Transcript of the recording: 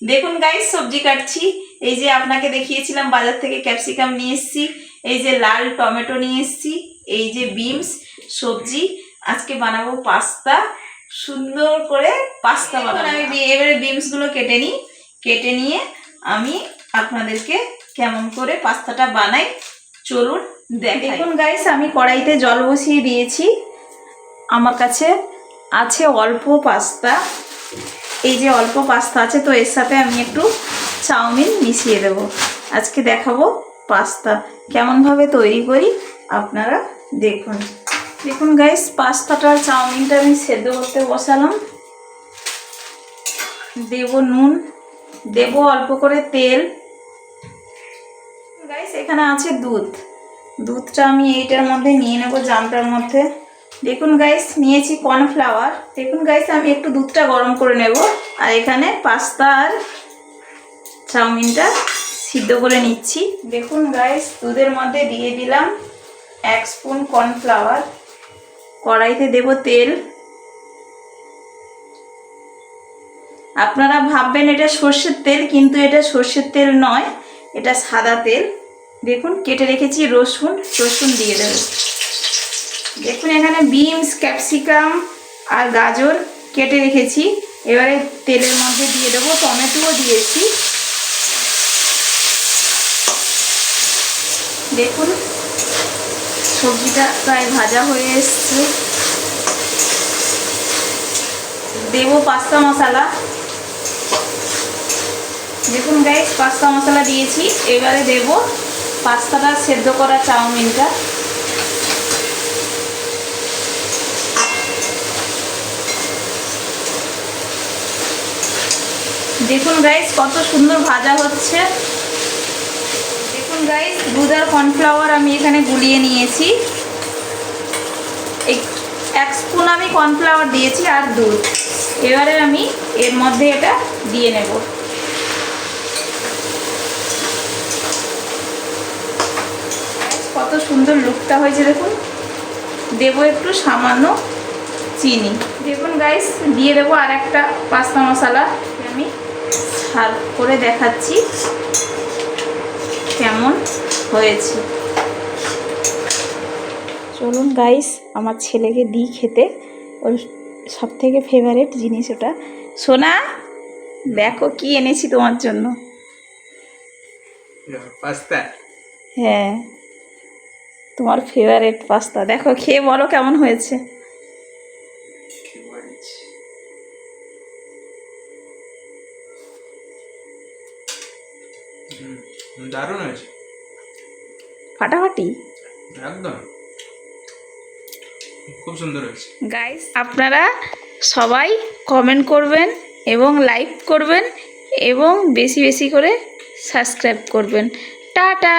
দেখুন গাইস, সবজি কাটছি। এই যে আপনাকে দেখিয়েছিলাম বাজার থেকে ক্যাপসিকাম নিয়ে এসেছি, এই যে লাল টমেটো নিয়ে এসেছি, এই যে বিনস সবজি। আজকে বানাবো পাস্তা, সুন্দর করে পাস্তা বানাবো। আমি এবারে বিনসগুলো কেটে নিয়ে আমি আপনাদেরকে কেমন করে পাস্তাটা বানাই চলুন দেখুন গাইস, আমি কড়াইতে জল বসিয়ে দিয়েছি। আমার কাছে আছে অল্প পাস্তা, এই যে অল্প পাস্তা আছে, তো এর সাথে আমি একটু চাউমিন মিশিয়ে দেব। আজকে দেখাবো পাস্তা কেমনভাবে তৈরি করি, আপনারা দেখুন। দেখুন গাইস, পাস্তাটা আর চাউমিনটা আমি সেদ্ধ করতে বসালাম। দেব নুন, দেব অল্প করে তেল। গাইস, এখানে আছে দুধটা আমি এইটার মধ্যে নিয়ে নেব, জামটার মধ্যে। দেখুন গাইস, নিয়েছি কর্নফ্লাওয়ার। দেখুন গাইস, আমি একটু দুধটা গরম করে নেব, আর এখানে পাস্তা আর চাউমিনটা সিদ্ধ করে নিচ্ছি। দেখুন গাইস, দুধের মধ্যে দিয়ে দিলাম 1 স্পুন কর্নফ্লাওয়ার। কড়াইতে দেব তেল। আপনারা ভাববেন এটা সর্ষের তেল, কিন্তু এটা সর্ষের তেল নয়, এটা সাদা তেল। দেখুন, কেটে রেখেছি রসুন দিয়ে দেব। দেখুন, এখানে বিনস, ক্যাপসিকাম আর গাজর কেটে রেখেছি। এবারে তেলের মধ্যে দিয়ে দেবো, টমেটোও দিয়েছি। দেখুন, সবজিটা প্রায় ভাজা হয়ে এসছে। দেব পাস্তা মশলা। দেখুন গাইস, পাস্তা মশলা দিয়েছি। এবারে দেব পাস্তাটা সেদ্ধ করা চাউমিনটা। দেখুন গাইস, কত সুন্দর ভাজা হচ্ছে। দেখুন গাইস, দুধ আর কর্নফ্লাওয়ার আমি এখানে গুলিয়ে নিয়েছি। 1 স্পুন আমি কর্নফ্লাওয়ার দিয়েছি আর দুধ। এবারে আমি এর মধ্যে এটা দিয়ে নেব। কত সুন্দর লুকটা হয়েছে দেখুন। দেবো একটু সামান্য চিনি। দেখুন গাইস, দিয়ে দেবো আর একটা পাস্তা মশলা। আমি সার্ভ করে দেখাচ্ছি কেমন হয়েছে। চলুন গাইস, আমার ছেলেকে দিই খেতে, ওর সব থেকে ফেভারিট জিনিস ওটা। সোনা, দেখো কি এনেছি তোমার জন্য। পাস্তা? হ্যাঁ, তোমার ফেভারিট পাস্তা। দেখো, খেয়ে বলো কেমন হয়েছে। দারুণ হয়েছে, ফাটাফাটি একদম খুব সুন্দর হয়েছে। গাইস, আপনারা সবাই কমেন্ট করবেন এবং লাইক করবেন এবং বেশি বেশি করে সাবস্ক্রাইব করবেন। টাটা।